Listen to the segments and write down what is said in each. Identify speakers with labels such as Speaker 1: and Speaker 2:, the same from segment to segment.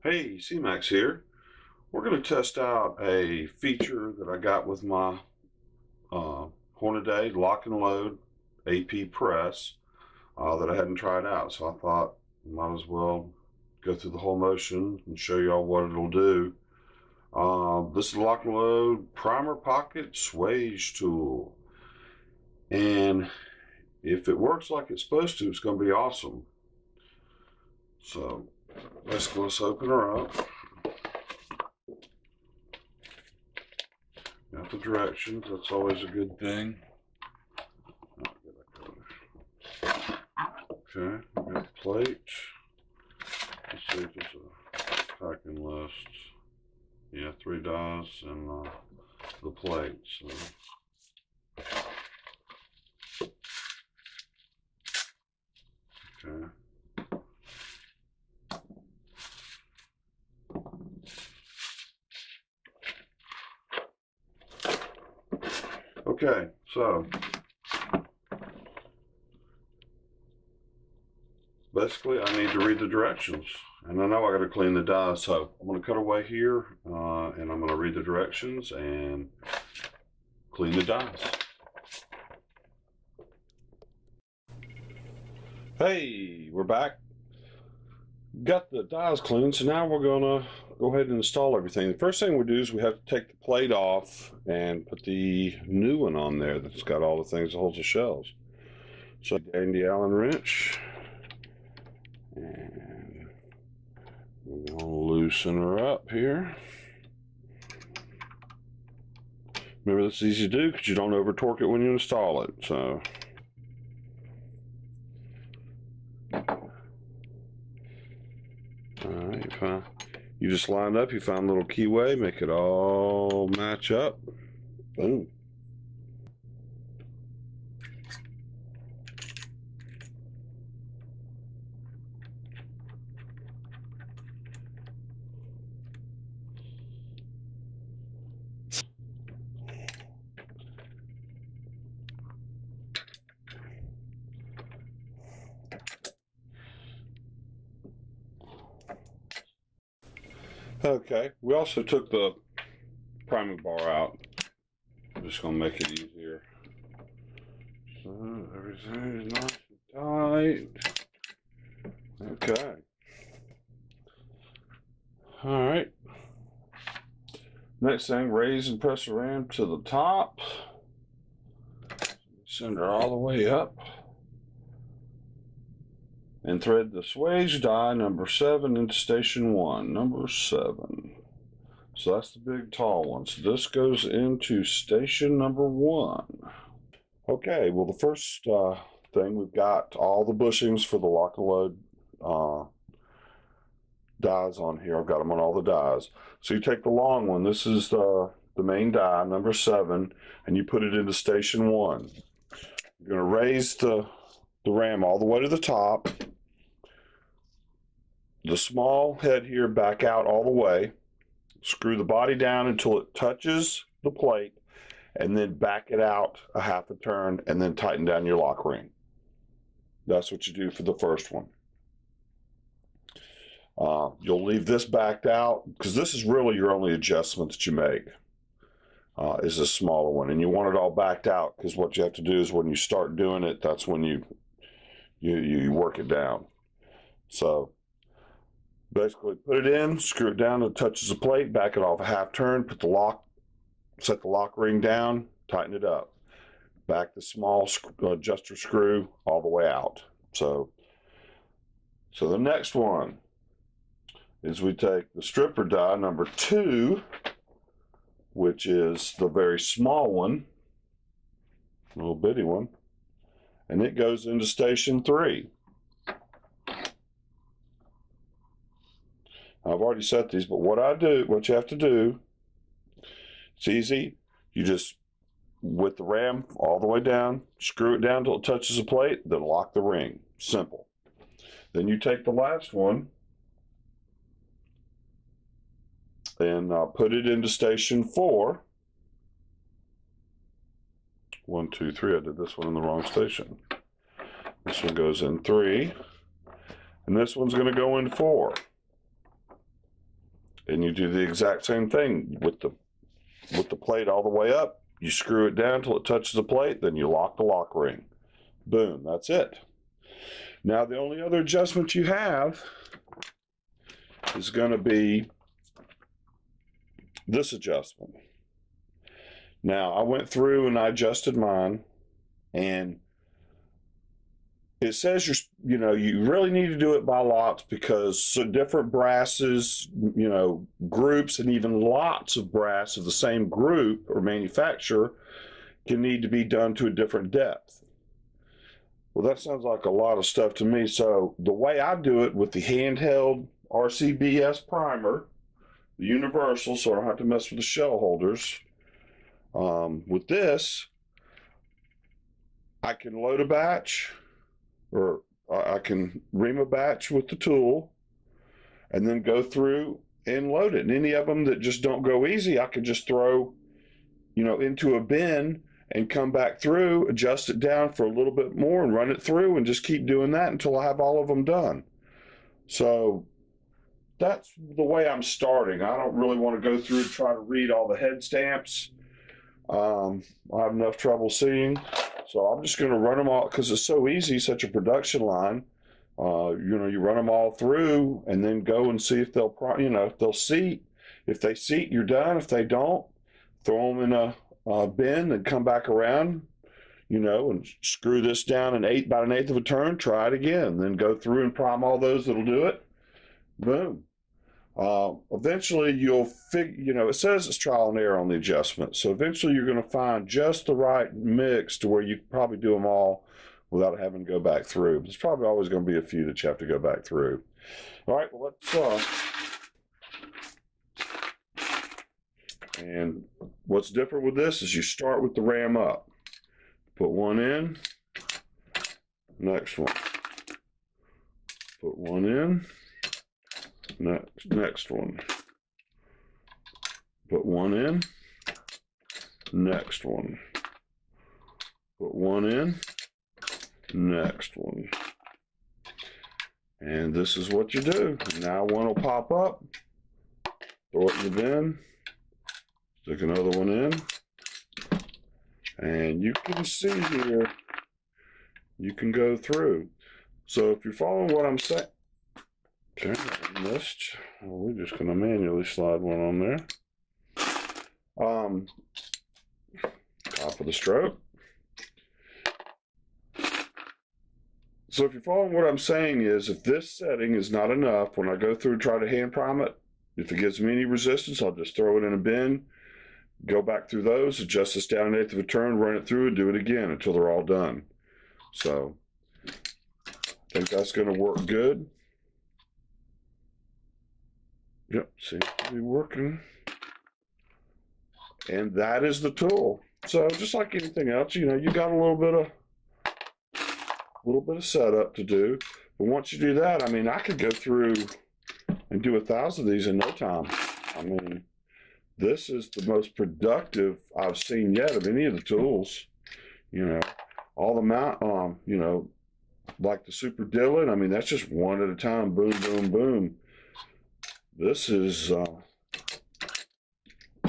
Speaker 1: Hey, C-Max here. We're going to test out a feature that I got with my Hornady lock and load AP press that I hadn't tried out. So I thought might as well go through the whole motion and show y'all what it'll do. This is the lock and load primer pocket swage tool. And if it works like it's supposed to, it's going to be awesome. So let's open her up. Got the directions, that's always a good thing. Okay, we got the plate. Let's see if there's a packing list. Yeah, 3 dies and the plate. So. Okay. Okay, so basically I need to read the directions, and I know I got to clean the dies, so I'm going to cut away here and I'm going to read the directions and clean the dies. Hey, we're back. Got the dies cleaned, so now we're gonna go ahead and install everything. The first thing we do is we have to take the plate off and put the new one on there that's got all the things that holds the shells. So the Allen wrench, and we're gonna loosen her up here. Remember, this is easy to do because you don't over torque it when you install it. So alright, fine. You just line up, you find a little keyway, make it all match up. Boom. Okay, we also took the priming bar out. I'm just gonna make it easier. So everything is nice and tight. Okay. All right. Next thing, raise and press the ram to the top. Send her all the way up. And thread the swage die number 7 into station 1, number 7. So that's the big tall one. So this goes into station number 1. Okay, well the first thing, we've got all the bushings for the lock and load dies on here. I've got them on all the dies. So you take the long one. This is the main die, number 7, and you put it into station 1. You're going to raise the ram all the way to the top. The small head here back out all the way. Screw the body down until it touches the plate, and then back it out a half a turn, and then tighten down your lock ring. That's what you do for the first one. You'll leave this backed out because this is really your only adjustment that you make, is a smaller one, and you want it all backed out because what you have to do is when you start doing it, that's when you work it down. So basically put it in, screw it down until it touches the plate, back it off a half turn, set the lock ring down, tighten it up. Back the small adjuster screw all the way out. So the next one is we take the stripper die number 2, which is the very small one, little bitty one, and it goes into station 3. I've already set these, but what you have to do, it's easy. You just, with the ram all the way down, screw it down until it touches the plate, then lock the ring. Simple. Then you take the last one and put it into station 4. 1, 2, 3. I did this one in the wrong station. This one goes in 3, and this one's going to go in 4. And you do the exact same thing with the plate all the way up. You screw it down until it touches the plate, then you lock the lock ring. Boom, that's it. Now the only other adjustment you have is going to be this adjustment. Now I went through and I adjusted mine, and it says you really need to do it by lots, because so different brasses, groups, and even lots of brass of the same group or manufacturer can need to be done to a different depth. Well, that sounds like a lot of stuff to me. So the way I do it with the handheld RCBS primer, the universal, so I don't have to mess with the shell holders. With this, I can load a batch, or I can ream a batch with the tool and then go through and load it. And any of them that just don't go easy, I can just throw, into a bin and come back through, adjust it down for a little bit more and run it through and just keep doing that until I have all of them done. So that's the way I'm starting. I don't really want to go through and try to read all the head stamps. I have enough trouble seeing. So I'm just going to run them all, because it's so easy, such a production line. You run them all through and then go and see if if they'll seat. If they seat, you're done. If they don't, throw them in a bin and come back around, and screw this down about an eighth of a turn. Try it again. Then go through and prime all those that'll do it. Boom. Eventually you'll figure, it says it's trial and error on the adjustment. So eventually you're going to find just the right mix to where you can probably do them all without having to go back through. There's probably always going to be a few that you have to go back through. All right, well, let's and what's different with this is you start with the ram up. Put one in, next one. Put one in, next one. Put one in, next one. Put one in, next one. And this is what you do. Now one will pop up, throw it in the bin, stick another one in, and you can see here, you can go through. So if you're following what I'm saying, okay, I missed. We're just going to manually slide one on there. Top of the stroke. So if you're following what I'm saying is, if this setting is not enough, when I go through and try to hand prime it, if it gives me any resistance, I'll just throw it in a bin, go back through those, adjust this down an eighth of a turn, run it through, and do it again until they're all done. So I think that's going to work good. Yep, seems to be working. And that is the tool. So just like anything else, you got a little bit of setup to do. But once you do that, I could go through and do 1,000 of these in no time. This is the most productive I've seen yet of any of the tools. All the mount, like the Super Dylan, that's just one at a time, boom, boom, boom. This is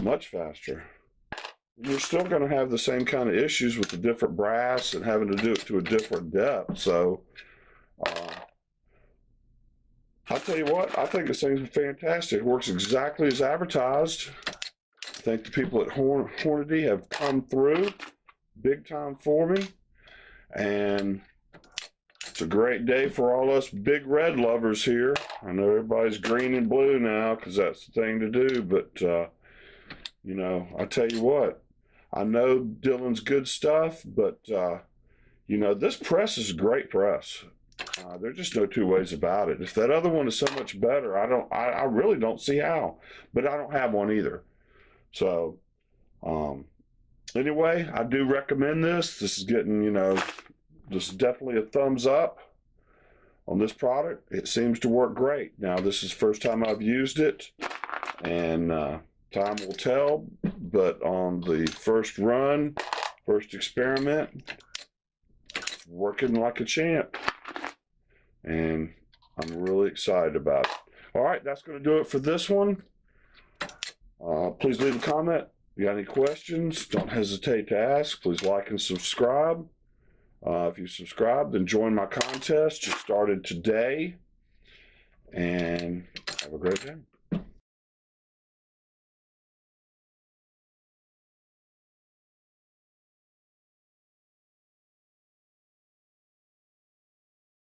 Speaker 1: much faster. You're still going to have the same kind of issues with the different brass and having to do it to a different depth. So I'll tell you what, I think this thing's fantastic. It works exactly as advertised. I think the people at Hornady have come through big time for me. And it's a great day for all us big red lovers here. I know everybody's green and blue now because that's the thing to do. But, I tell you what, I know Dylan's good stuff, but, this press is a great press. There's just no two ways about it. If that other one is so much better, I really don't see how. But I don't have one either. So, anyway, I do recommend this. This is getting, this is definitely a thumbs up on this product. It seems to work great. Now, this is the first time I've used it, and time will tell. But on the first run, first experiment, it's working like a champ. And I'm really excited about it. All right, that's going to do it for this one. Please leave a comment. If you got any questions, don't hesitate to ask. Please like and subscribe. If you subscribe, then join my contest. Just started today. And have a great day.